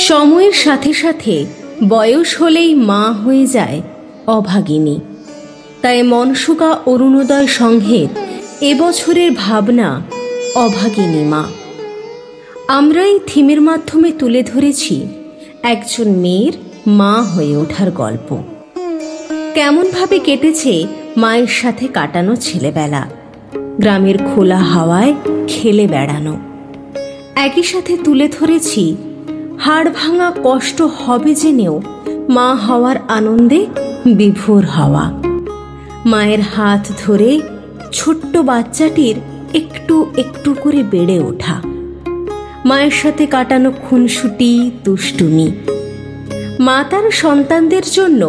সময়ের সাথে সাথে বয়স হলেই মা হয়ে যায় অভাগিনী। তাই মনসুকা অরুণোদয় সংঘের এবছরের ভাবনা অভাগিনী মা। আমরা এই থিমের মাধ্যমে তুলে ধরেছি একজন মেয়ের মা হয়ে ওঠার গল্প। কেমনভাবে কেটেছে মায়ের সাথে কাটানো ছেলেবেলা, গ্রামের খোলা হাওয়ায় খেলে বেড়ানো। একই সাথে তুলে ধরেছি হাড় ভাঙা কষ্ট হবে জেনেও মা হওয়ার আনন্দে বিভোর হওয়া। মায়ের হাত ধরে ছোট্ট বাচ্চাটির একটু একটু করে বেড়ে ওঠা, মায়ের সাথে কাটানো খুনসুটি দুষ্টুমি। মা তার সন্তানদের জন্য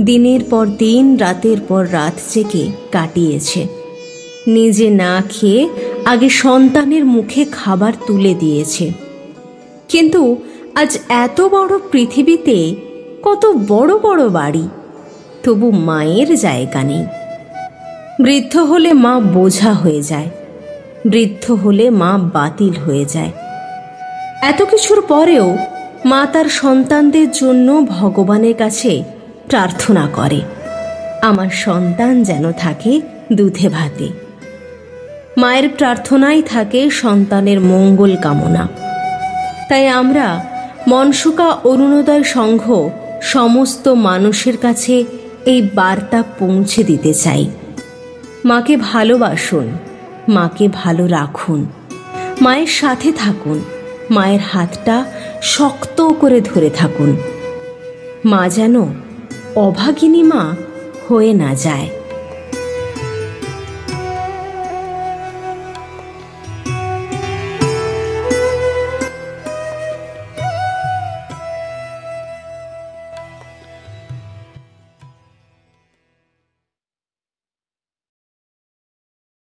দিনের পর দিন রাতের পর রাত জেগে কাটিয়েছে। নিজে না খেয়ে আগে সন্তানের মুখে খাবার তুলে দিয়েছে। কিন্তু আজ এত বড় পৃথিবীতে কত বড় বড় বাড়ি, তবু মায়ের জায়গা নেই। বৃদ্ধ হলে মা বোঝা হয়ে যায়, বৃদ্ধ হলে মা বাতিল হয়ে যায়। এত কিছুর পরেও মা তার সন্তানদের জন্য ভগবানের কাছে প্রার্থনা করে, আমার সন্তান যেন থাকে দুধে ভাতে। মায়ের প্রার্থনায় থাকে সন্তানের মঙ্গল কামনা। তাই আমরা মনসুকা অরুণোদয় সংঘ সমস্ত মানুষের কাছে এই বার্তা পৌঁছে দিতে চাই। মাকে ভালোবাসুন, মাকে ভালো রাখুন, মায়ের সাথে থাকুন, মায়ের হাতটা শক্ত করে ধরে থাকুন। মা যেন অভাগিনী মা হয়ে না যায়।